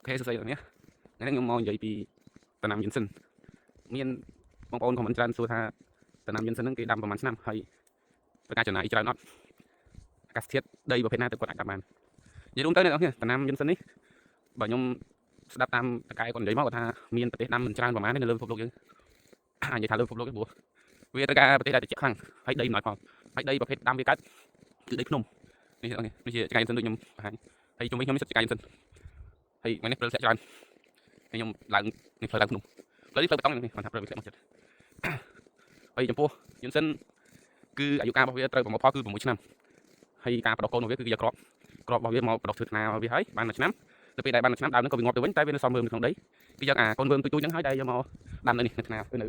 ខេសរសៃនេះថ្ងៃនេះខ្ញុំមកនិយាយពីដំណាំយិនសិនមានបងប្អូនខមមិនច្រើនសួរថាដំណាំយិនសិនហ្នឹងគេដាំប្រហែលឆ្នាំហើយត្រូវការចំណាយច្រើនអត់អាកាសធាតុដីប្រភេទណាទៅគាត់អាចដាំបាននិយាយរួមទៅអ្នកនរគ្នាដំណាំយិនសិននេះបើខ្ញុំស្ដាប់តាមតកែគាត់និយាយមកគាត់ថាមានប្រទេសដាំមិនច្រើនប្រហែលទេនៅលើពិភពលោកយើងនិយាយថាលើពិភពលោកទេព្រោះវាត្រូវការប្រទេសដែលត្រជាក់ខ្លាំងហើយដីមិនឲ្យផងហើយដីប្រភេទដាំវាកើតគឺដីភ្នំនេះនេះជាចកែយិនសិនដូចខ្ញុំបង្ហាញហើយជុំវិញខ្ញុំមានសិទ្ធិចកែយិនសិនហើយថ្ងៃនេះព្រើធ្លាក់ច្រើនខ្ញុំឡើងនេះផ្លូវឡើងភ្នំផ្លូវនេះផ្លូវបេតុងនេះគាត់ថាព្រើវាធ្លាក់មកចិត្តហើយចំពោះយិនសិនគឺអាយុកាលរបស់វាត្រូវប្រមូលផលគឺ6ឆ្នាំហើយការបដកកូនរបស់វាគឺយកក្របរបស់វាមកបដកធ្វើថ្នារបស់វាហើយបាន1ឆ្នាំទៅពេលដែលបាន1ឆ្នាំដើមហ្នឹងក៏វាងាប់ទៅវិញតែវានៅសមមើមនៅក្នុងដីគឺយកអាកូនមើមទូចៗហ្នឹងហើយដែលយកមកដាំនៅនេះនៅថ្នាន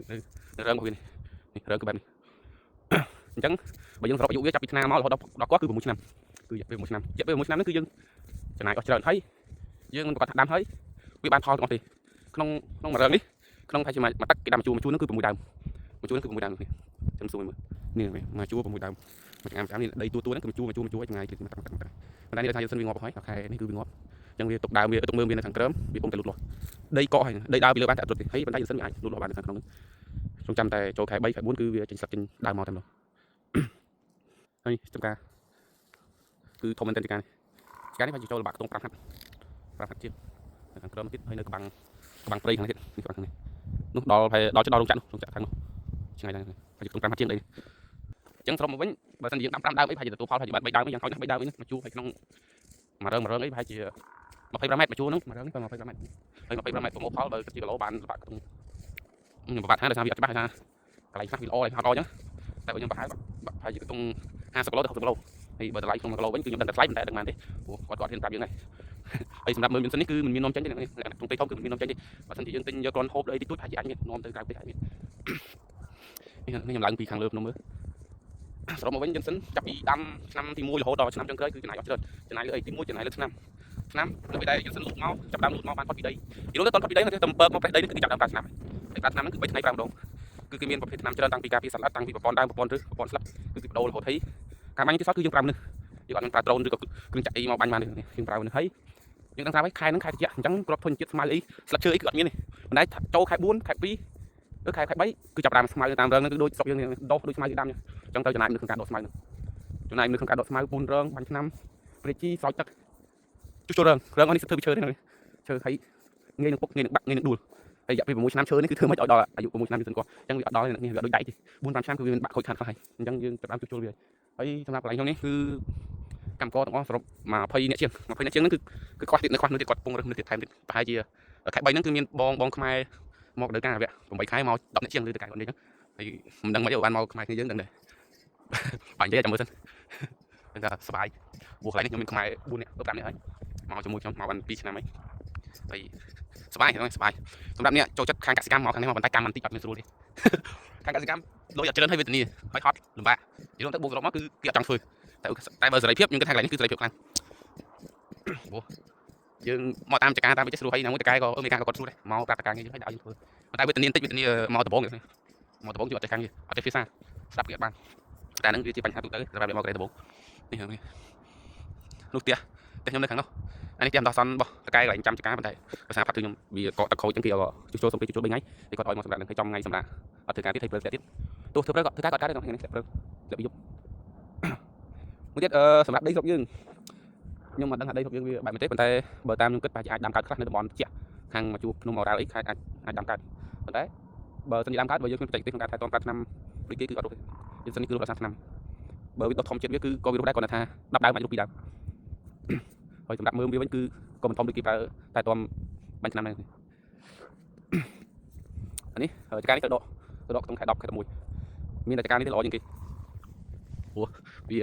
ៅរងរបស់វានេះរងគឺបែបនេះអញ្ចឹងបើយើងសរុបអាយុវាចាប់ពីថ្នាមករហូតដល់គាត់គឺ6ឆ្នាំគឺរយៈពេល1ឆ្នាំរយៈពេល1ឆ្នាំហ្នឹងគឺយើងចំណាយអស់ច្រើនហើយយើងមិនប្រកាសថាដាំហើយវាបានផលទាំងអស់ទេក្នុងមួយរងនេះក្នុងថាជាមួយទឹកគេដាំជួហ្នឹងគឺ6ដើមជួហ្នឹងគឺ6ដើមនេះខ្ញុំសួរមើលនេះមកជួ6ដើមមួយឆ្នាំនេះដីទូហ្នឹងគឺជួឲ្យថ្ងៃគឺមកតែនេះថាយើងសិនវាងាប់ហើយខែនេះគឺវាងាប់អញ្ចឹងវាទុកដើមវាទុកមើមវានៅខាងក្រោមវាពុំតែលូតលាស់ដីកកហើយដីដើមពីលើបានតែអត់រត់ទេហើយប៉ុន្តែយើងសិនវាអាចលូតលាស់បាននៅខាងក្នុងហ្នឹងចង់ចាំតែចូលខែ3ខែ4គឺវាចេញស្លឹកចេញដើមមកតែម្ដងហើយចំការគឺធំមែនតើចំការនេះវាចូលលំបាកខ្ទង់5ហាត់ជាងខាងក្រោមទៀតហើយនៅក្បាំងព្រៃខាងនេះនេះខាងនេះនោះដល់រោងចក្រខាងនោះឆ្ងាយដែរហើយខ្ទង់5ហាត់ជាងដីអញ្ចឹងសរុបមកវិញបើសិនយើងដាំ5ដើមអីប្រហែលជាទទួលផលប្រហែលជាបាន3ដើមយ៉ាងហោចណាស់3ដើមវិញមកជួហើយក្នុងមួយរងអីប្រហែលជា25ម៉ែត្រមកជួហ្នឹងមួយរងនេះ25ម៉ែត្រហើយ25ម៉ែត្រប្រមូលផលបើជាគីឡូបានបាក់ខ្ទង់ខ្ញុំប្របាត់ថាដោយសារវាអត់ច្បាស់ថាកន្លែងខ្លះវាល្អហើយអត់ល្អអញ្ចឹងតែបើខ្ញុំប្រហែលជាខ្ទង់50គីឡូទៅ60គីឡូហើយបើតម្លៃក្នុង1គីឡូវិញគឺខ្ញុំដឹងតែថ្លៃមិនតែដឹងបានទេព្រោះគាត់ហ៊ានប្រាប់យើងដែរហើយសម្រាប់មើលមានសិននេះគឺមិនមាននាំចេញទេក្នុងទីធំគឺមិនមាននាំចេញទេបើសិនជាយើងទិញយកគ្រាន់ហូបអីតិចតួចប្រហែលជាអាចមាននាំទៅក្រៅប្រទេសអាចមាននេះខ្ញុំឡើងពីខាងលើភ្នំមើលសរុបមកវិញយិនសិនចាប់ពីដាំឆ្នាំទី1រហូតដល់ឆ្នាំចុងក្រោយគឺចំណាយអស់ច្រើនចំណាយលើអីទី1ចំណាយលើឆ្នាំនៅពេលដែលយិនសិនលូតមកចាប់ដើមលូតមកបានផុតពីដីយល់ទៅតន់ផុតពីដីទៅតែបើមកប្រេះដីនេះគឺចាប់ដើមប្រើឆ្នាំហើយប្រើឆ្នាំហ្នឹងគឺ3ថ្ងៃ5ដងគឺគេមានប្រភេទឆ្នាំច្រើនតាំងពីការពីសត្វល្អិតតាំងពីប្រព័ន្ធដើមប្រព័ន្ធឫសប្រព័ន្ធស្លឹកគឺគេបដូររហូតហើយការបាញ់ទីសោះគឺយើងប្រើមនុស្សយើងអត់នឹងប្រើដ្រូនឬក៏គ្រឿងចាក់អីមកបាញ់បានទេយើងប្រើមនុស្សហើយយើងដឹងថាខែហ្នឹងខែត្រជាក់អញ្ចឹងគ្រាប់ធនជាតិស្មៅអីស្លឹកឈើអីគឺអត់មានទេប៉ុន្តែចូលខែ4ខែ2ឬខែ3គឺចាប់ដើមស្មៅតាមរងហ្នឹងគឺដូចស្រុកយើងដោះដូចស្មៅយើងដាំអញ្ចឹងទៅចំណាយមនុស្សក្នុងការដកស្មៅហ្នឹងចំណាយមនុស្សក្នុងការដកស្មៅពូនរងបាញ់ឆ្នាំព្រាជីស្រោចទឹកជួយរងអស់នេះធ្វើពីឈើទេឈើហើយងាយនឹងពុកងាយនឹងបាក់ងាយនឹងដួលហើយរយៈពេល6ឆ្នាំឈើនេះគឺធ្វើមិនឲ្យដល់អាយុ6ឆ្នាំយិនសិនគាត់អញ្ចឹងវាអត់ដល់នេះវាដូចដៃទេ4 5ឆ្នាំគឺវាបាក់ខូចខាតខ្លះហើយអញ្ចឹងយើងចាប់ដើមជួយវាហើយសម្រាប់កន្លែងខ្ញុំនេះគឺកម្មករទាំងអស់សរុប20នាក់ជាងហ្នឹងគឺខ្វះទៀតនៅខ្វះនៅទៀតគាត់ពងរើសនៅទៀតថែមទៀតប្រហែលជាខែ3ហ្នឹងគឺមានបងខ្មែរមកដល់ការវគ្គ8ខែមក10នាក់ជាងឬទៅការគាត់នេះអញ្ចឹងហើយមិនដឹងមិនបានមកខ្មែរគ្នាយើងដឹងដែរបាញ់ទេចាំមើលសិនហ្នឹងថាសុបាយព្រោះកន្លែងនេះខ្ញុំមានខ្មែរ4នាក់ទៅ5នាក់ហើយមកជាមួយខ្ញុំមកបាន2ឆ្នាំហើយសុបាយសម្រាប់អ្នកចូលចិត្តខាងកសិកម្មមកខាងនេះមកប៉ុន្តែកម្មមិនតិចអត់មានស្រួលទេខាងកសិកម្មលុយអត់ច្រើនហើយវេទនីហើយហត់លំបាកនិយាយទៅបូកសរុបមកគឺគេអត់ចង់ធ្វើតែបើសេរីភាពខ្ញុំគិតថាកន្លែងនេះគឺសេរីភាពខ្លាំងព្រោះយើងមកតាមចការតាមវាចេះស្រួលហើយណាមួយតកែក៏អឺមេរិកក៏គាត់ស្រួលដែរមកប្រាប់តកែយើងឲ្យយើងធ្វើប៉ុន្តែវេទនីបន្តិចវេទនីមកដំបងយើងអត់ចេះខាងយើងអត់ចេះភាសាស្ដាប់គេអត់បានតែហ្នឹងវាជាបញ្ហាទូទៅសម្រាប់អ្នកមកក្រេដំបងនេះនោះផ្ទះខ្ញុំនៅខាងនោះអានេះផ្ទះដោះសន់របស់តកែកន្លែងចាំចការប៉ុន្តែភាសាផាត់គឺខ្ញុំវាកកតខូចចឹងគេជួយចូលសំពេចជួយ3ថ្ងៃគេគាត់ឲ្យមកសម្រាប់នឹងឲ្យចំថ្ងៃសម្រាប់អត់ធ្វើការទៀតឲ្យប្រើផ្ទះទៀតទោះធ្វើប្រើក៏ធ្វើការគាត់កើតក្នុងថ្ងៃនេះប្រើលបយប់មួយទៀតសម្រាប់ដីស្រុកយើងខ្ញុំមិនដឹងថាដីស្រុកយើងវាបែបមែនទេប៉ុន្តែបើតាមខ្ញុំគិតប្រហែលជាអាចដាំកើតខ្លះនៅតំបន់ជាខាងមកជួបភ្នំអូរ៉ាល់អីអាចដាំកើតប៉ុន្តែបើសិនជាដាំកើតបើយើងគ្មានបច្ចេកទេសក្នុងការថែទាំប្រាំឆ្នាំដូចគេគឺអត់រស់ទេយើងសិននេះគឺរស់ដល់30ឆ្នាំបើវាដុតធំជាតិវាគឺក៏វារស់ដែរគាត់ថា10ដើមអាចរស់2ដើមហើយសម្រាប់មើមវាវិញគឺក៏មិនធំដូចគេប្រើតែតំបាញ់ឆ្នាំហ្នឹងអានេះចការនេះទៅដកក្នុងខែ10ខែ11មានតែចការនេះទៅល្អជាងគេព្រោះវ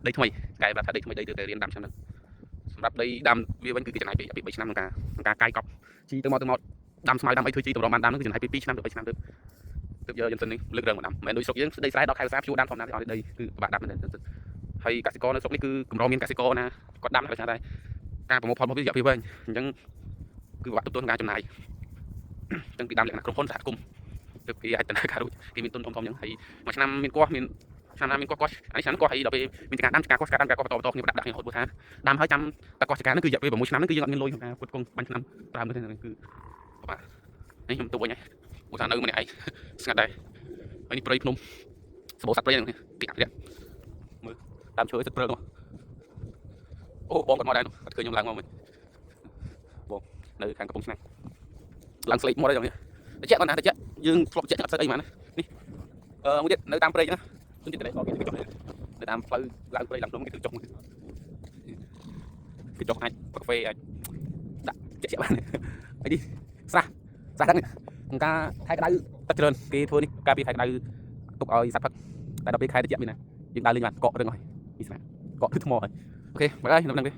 ាដីថ្មីកែប្រាប់ថាដីថ្មីដីទៅរៀនដាំឆ្នាំហ្នឹងសម្រាប់ដីដាំវាវិញគឺគេចំណាយពី3ឆ្នាំក្នុងការកាយកប់ជីទៅមកដាំស្មៅដាំអីធ្វើជីទៅរកបានដាំហ្នឹងគឺចំណាយពី2ឆ្នាំទៅ3ឆ្នាំទៅយកយិនសិននេះលើករឿងមកដាំមិនមែនដូចស្រុកយើងដីស្រែដល់ខែវិសាភ្ជួរដាំធម្មតាទេអត់ដីគឺពិបាកដាំមែនទេហើយកសិករនៅស្រុកនេះគឺកម្រមានកសិករណាគាត់ដាំដោយសារតែការប្រមូលផលរបស់វារយៈពេលវែងអញ្ចឹងគឺពិបាកទប់ទល់នឹងការចំណាយអញ្ចឹងពីដាំលក្ខណៈក្រុមហ៊ុនសហគមន៍ទើបគេអាចដំណើរការរួចគេមានទុនធំអញ្ចឹងហើយមួយឆ្នាំមានគាស់មាន ឆ្នាំណាមានកោះអានេះឆ្នាំកោះហើយដល់ពេលមានការដាំការកោះការដាំការកោះបន្តគ្នាដាក់ដាក់រហូតព្រោះថាដាំហើយចាំតែកោះការហ្នឹងគឺរយៈពេល6ឆ្នាំហ្នឹងគឺយើងអត់មានលុយក្នុងការផ្គត់ផ្គង់បាញ់ឆ្នាំប្រើទៅហ្នឹងគឺបាទនេះខ្ញុំទៅវិញហើយព្រោះថានៅម្នាក់ឯងស្ងាត់ដែរហើយនេះព្រៃភ្នំសបោសត្វព្រៃហ្នឹងទីអាប់មើលតាមឈើទឹកព្រើនោះអូបងគាត់មកដែរនោះគាត់ឃើញខ្ញុំឡើងមកវិញបងនៅខាងកំពង់ឆ្នាំងឡើងស្លេកមកហើយចឹងនេះតិចគាត់ណាតិចយើងធ្លាប់តិចអត់ស្អីហ្មងនេះមួយទៀតនៅតាមព្រៃចឹងជន់ទៀតដែរគេចុះនៅតាមផ្លូវឡើងព្រៃឡើងភ្នំគេចុះគេចុះអាចកាហ្វេអាចដាក់ជាក់បានហើយនេះស្រះហ្នឹងក្នុងការខែក្តៅទឹកច្រើនគេធ្វើនេះការពីខែក្តៅទុកឲ្យសត្វផឹកតែដល់ពេលខែត្រជាក់មានណាយើងដើរលេងបានកក់រឹងហើយនេះស្នាកក់គឺថ្មហើយអូខេបាយបាយនៅហ្នឹងទេ